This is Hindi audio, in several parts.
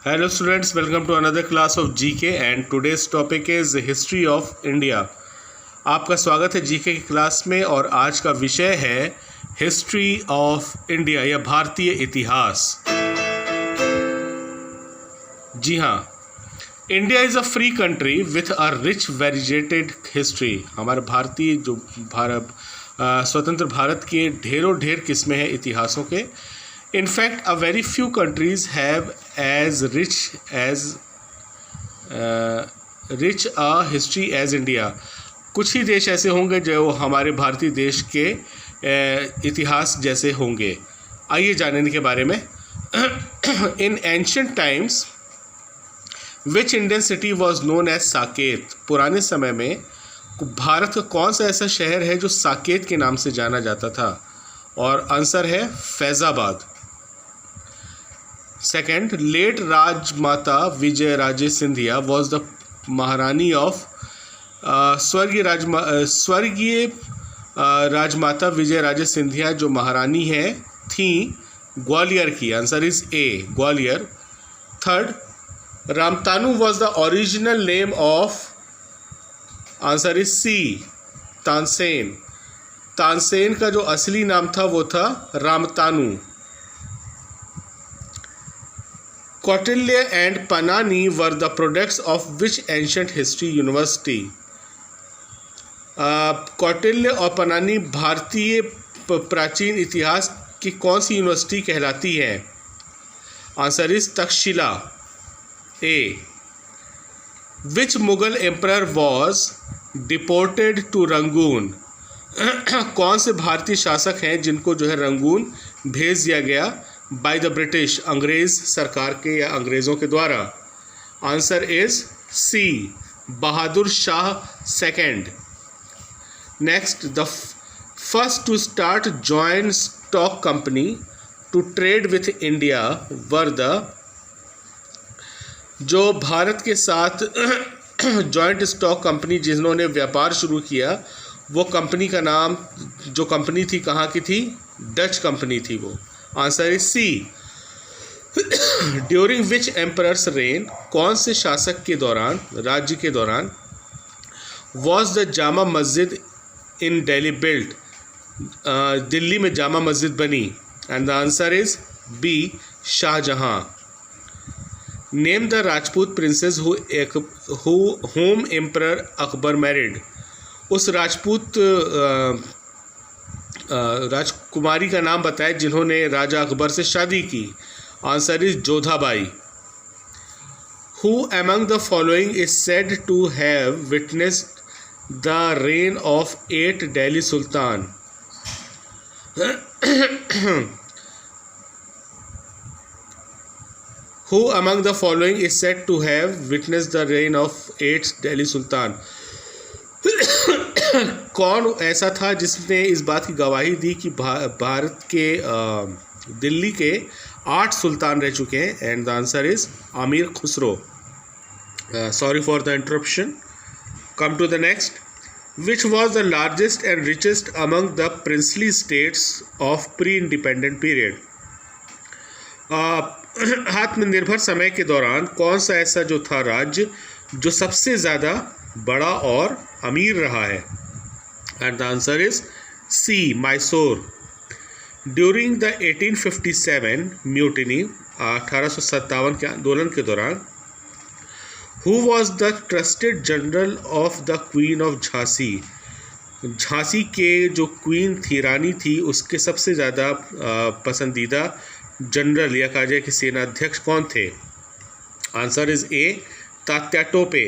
Hello students, welcome to another class of GK and today's topic is history of India। आपका स्वागत है GK की क्लास में और आज का विषय है हिस्ट्री ऑफ इंडिया या भारतीय इतिहास। जी हाँ, India is a free country with a rich variated history. हमारे भारतीय जो स्वतंत्र भारत के ढेर किस्में हैं इतिहासों के। In fact, a very few countries have as rich a history as India। कुछ ही देश ऐसे होंगे जो हमारे भारतीय देश के इतिहास जैसे होंगे। आइए जानें इनके बारे में। In ancient times, which Indian city was known as Saket? पुराने समय में भारत का कौन सा ऐसा शहर है जो साकेत के नाम से जाना जाता था? और आंसर है Faizabad. Second, late Rajmata Vijaya Raje Scindia was the Maharani of स्वर्गीय राजमाता विजय राजे सिंधिया जो महारानी है थी ग्वालियर की। Answer is A, Gwalior. Third, Ramtanu was the original name of. Answer is C, Tansen. Tansen का जो असली नाम था वो था Ramtanu. Kautilya and Panini were the products of which ancient history university? Kautilya और पन्नानी भारतीय प्राचीन इतिहास की कौन सी यूनिवर्सिटी कहलाती है? Answer is Takshashila, a. Which Mughal emperor was deported to Rangoon? कौन से भारतीय शासक हैं जिनको जो है रंगून भेज दिया गया बाय द ब्रिटिश, अंग्रेज सरकार के या अंग्रेज़ों के द्वारा? Answer is c, Bahadur Shah second. Next, the first to start joint stock company to trade with India were the. जो भारत के साथ जॉइंट स्टॉक कंपनी जिन्होंने व्यापार शुरू किया वो कंपनी का नाम, जो कंपनी थी कहाँ की थी? डच कंपनी थी वो। Answer is c. During which emperor's reign? कौन से शासक के दौरान, राज्य के दौरान was the Jama Masjid in Delhi built? Delhi में जामा मस्जिद बनी। And the answer is b, Shah Jahan. Name the Rajput princess whom emperor Akbar married? उस राजपूत राजकुमारी का नाम बताएं जिन्होंने राजा अकबर से शादी की। Answer is Jodhabai. Who among the following is said to have witnessed the reign of 8 Delhi sultan? Who among the following is said to have witnessed the reign of 8 Delhi Sultan? कौन ऐसा था जिसने इस बात की गवाही दी कि भारत के दिल्ली के 8 सुल्तान रह चुके हैं? And the answer is Amir Khusro. Sorry for the interruption. Come to the next. Which was the largest and richest among the princely states of pre independent period? आत्मनिर्भर समय के दौरान कौन सा ऐसा जो था राज्य जो सबसे ज़्यादा बड़ा और अमीर रहा है? And the answer is C, Mysore. During the 1857 mutiny, 1857 के आंदोलन के दौरान, who was the trusted general of the queen of Jhansi? Jhansi के जो क्वीन थी, रानी थी, उसके सबसे ज़्यादा पसंदीदा जनरल या कहा जाए कि सेनाध्यक्ष कौन थे? Answer is A, Tatya Tope.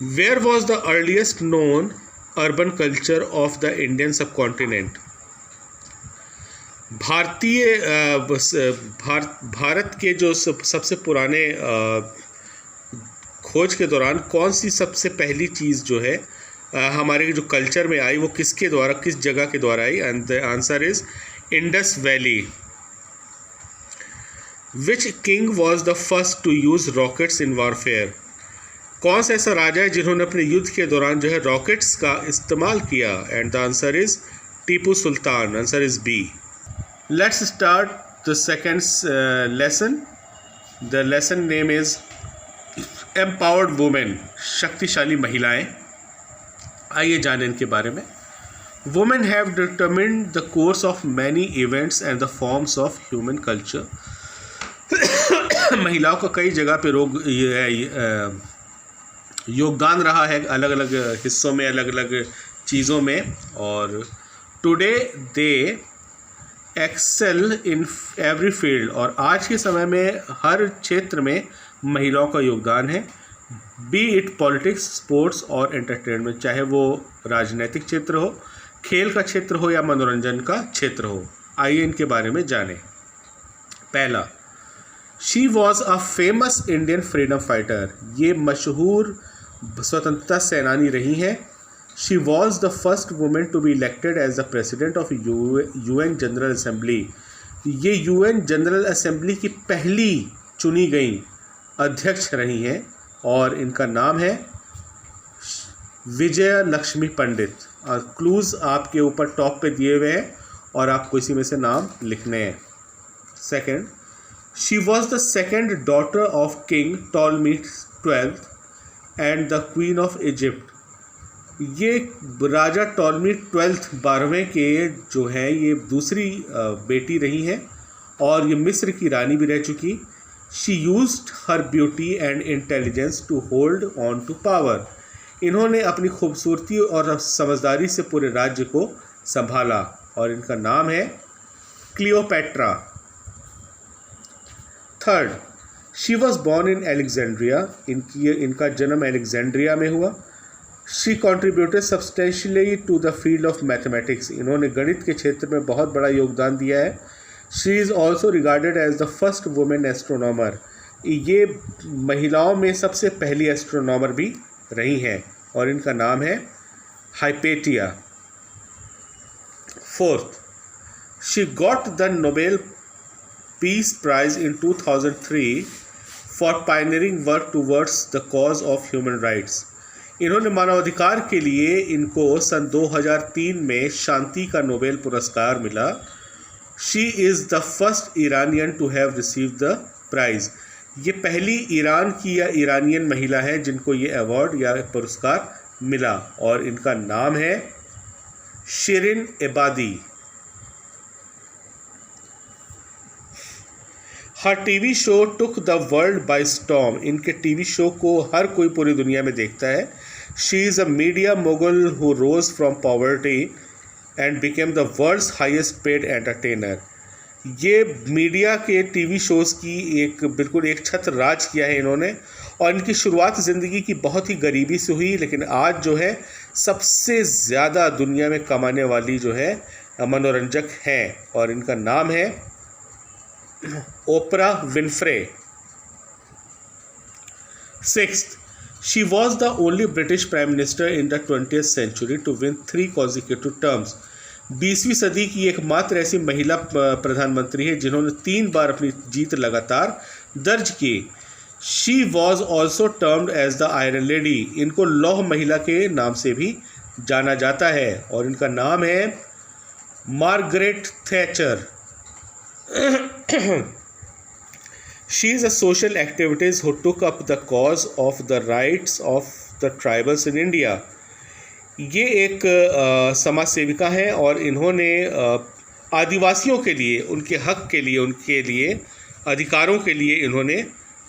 Where was the earliest known urban culture of the Indian subcontinent? Bharat के जो सबसे पुराने खोज के दौरान कौन सी सबसे पहली चीज़ जो है हमारे जो कल्चर में आई वो किसके द्वारा, किस जगह के द्वारा आई? And the answer is Indus valley. Which king was the first to use rockets in warfare? कौन सा ऐसा राजा है जिन्होंने अपने युद्ध के दौरान जो है रॉकेट्स का इस्तेमाल किया? And the answer is Tipu Sultan. Answer is B. Let's start the second lesson, the lesson name is empowered women, शक्तिशाली महिलाएं। आइए जानें इनके बारे में। Women have determined the course of many events and the forms of human culture. महिलाओं का कई जगह पे योगदान रहा है, अलग अलग हिस्सों में, अलग अलग चीज़ों में। और today they excel in every field, और आज के समय में हर क्षेत्र में महिलाओं का योगदान है। बी इट पॉलिटिक्स, स्पोर्ट्स और एंटरटेनमेंट, चाहे वो राजनीतिक क्षेत्र हो, खेल का क्षेत्र हो या मनोरंजन का क्षेत्र हो। आइए इनके बारे में जानें। पहला, she was a famous Indian freedom fighter, ये मशहूर स्वतंत्रता सेनानी रही हैं। She was the first women to be elected as the president of UN general assembly, ये UN जनरल असेंबली की पहली चुनी गई अध्यक्ष रही हैं, और इनका नाम है विजय लक्ष्मी पंडित। क्लूज़ आपके ऊपर टॉप पे दिए हुए हैं और आपको इसी में से नाम लिखने हैं। Second, she was the second daughter of king Ptolemy 12th and the queen of Egypt, ये राजा टॉलमी 12वें के जो हैं ये दूसरी बेटी रही हैं, और ये मिस्र की रानी भी रह चुकी। She used her beauty and intelligence to hold on to power, इन्होंने अपनी खूबसूरती और समझदारी से पूरे राज्य को संभाला, और इनका नाम है Cleopatra. Third, she was born in Alexandria, इनका जन्म एलेक्जेंड्रिया में हुआ। She contributed substantially to the field of mathematics, इन्होंने गणित के क्षेत्र में बहुत बड़ा योगदान दिया है। She is also regarded as the first women astronomer, ये महिलाओं में सबसे पहली एस्ट्रोनॉमर भी रही हैं, और इनका नाम है Hypatia. Fourth, she got the Nobel peace prize in 2003 for pioneering work towards the cause of human rights, इन्होंने मानवाधिकार के लिए इनको सन 2003 में शांति का नोबेल पुरस्कार मिला। She is the first Iranian to have received the prize, ये पहली ईरान की या ईरानियन महिला है जिनको ये अवार्ड या पुरस्कार मिला, और इनका नाम है Shirin Ebadi. Her TV show took the world by storm, इनके टीवी शो को हर कोई पूरी दुनिया में देखता है। She is a media mogul who rose from poverty and became the world's highest paid entertainer, ये मीडिया के टीवी शोज़ की बिल्कुल एक छत्र राज किया है इन्होंने, और इनकी शुरुआत ज़िंदगी की बहुत ही गरीबी से हुई, लेकिन आज जो है सबसे ज़्यादा दुनिया में कमाने वाली जो है मनोरंजक हैं, और इनका नाम है Oprah Winfrey. Sixth, she was the only British prime minister in the 20th century to win 3 consecutive terms, 20वीं सदी की एकमात्र ऐसी महिला प्रधानमंत्री है जिन्होंने 3 बार अपनी जीत लगातार दर्ज की। She was also termed as the iron lady, इनको लौह महिला के नाम से भी जाना जाता है, और इनका नाम है Margaret Thatcher. She is a social activist who took up the cause of the rights of the tribals in India. ये एक समाज सेविका हैं, और इन्होंने आदिवासियों के लिए, उनके हक के लिए, उनके लिए अधिकारों के लिए इन्होंने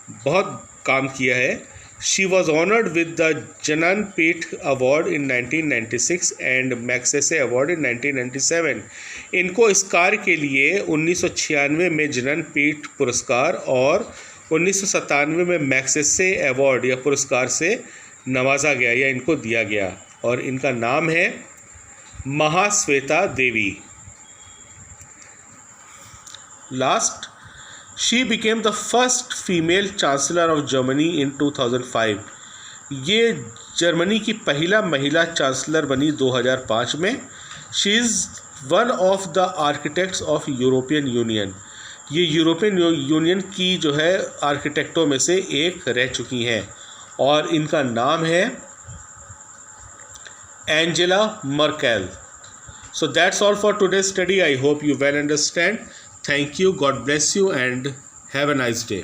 बहुत काम किया है। She was honoured with the Jnanpith award in 1996 and Magsaysay award in 1997। इनको इस कार्य के लिए 1996 में ज्ञानपीठ पुरस्कार और 1997 में मैग्सेसे अवार्ड या पुरस्कार से नवाजा गया या इनको दिया गया, और इनका नाम है Mahasweta Devi. Last, she became the first female chancellor of Germany in 2005, ये जर्मनी की पहला महिला चांसलर बनी 2005 में। She is one of the architects of European union, ये यूरोपियन यूनियन की जो है आर्किटेक्टों में से एक रह चुकी हैं, और इनका नाम है Angela Merkel. So that's all for today's study. I hope you well understand. Thank you. God bless you and have a nice day.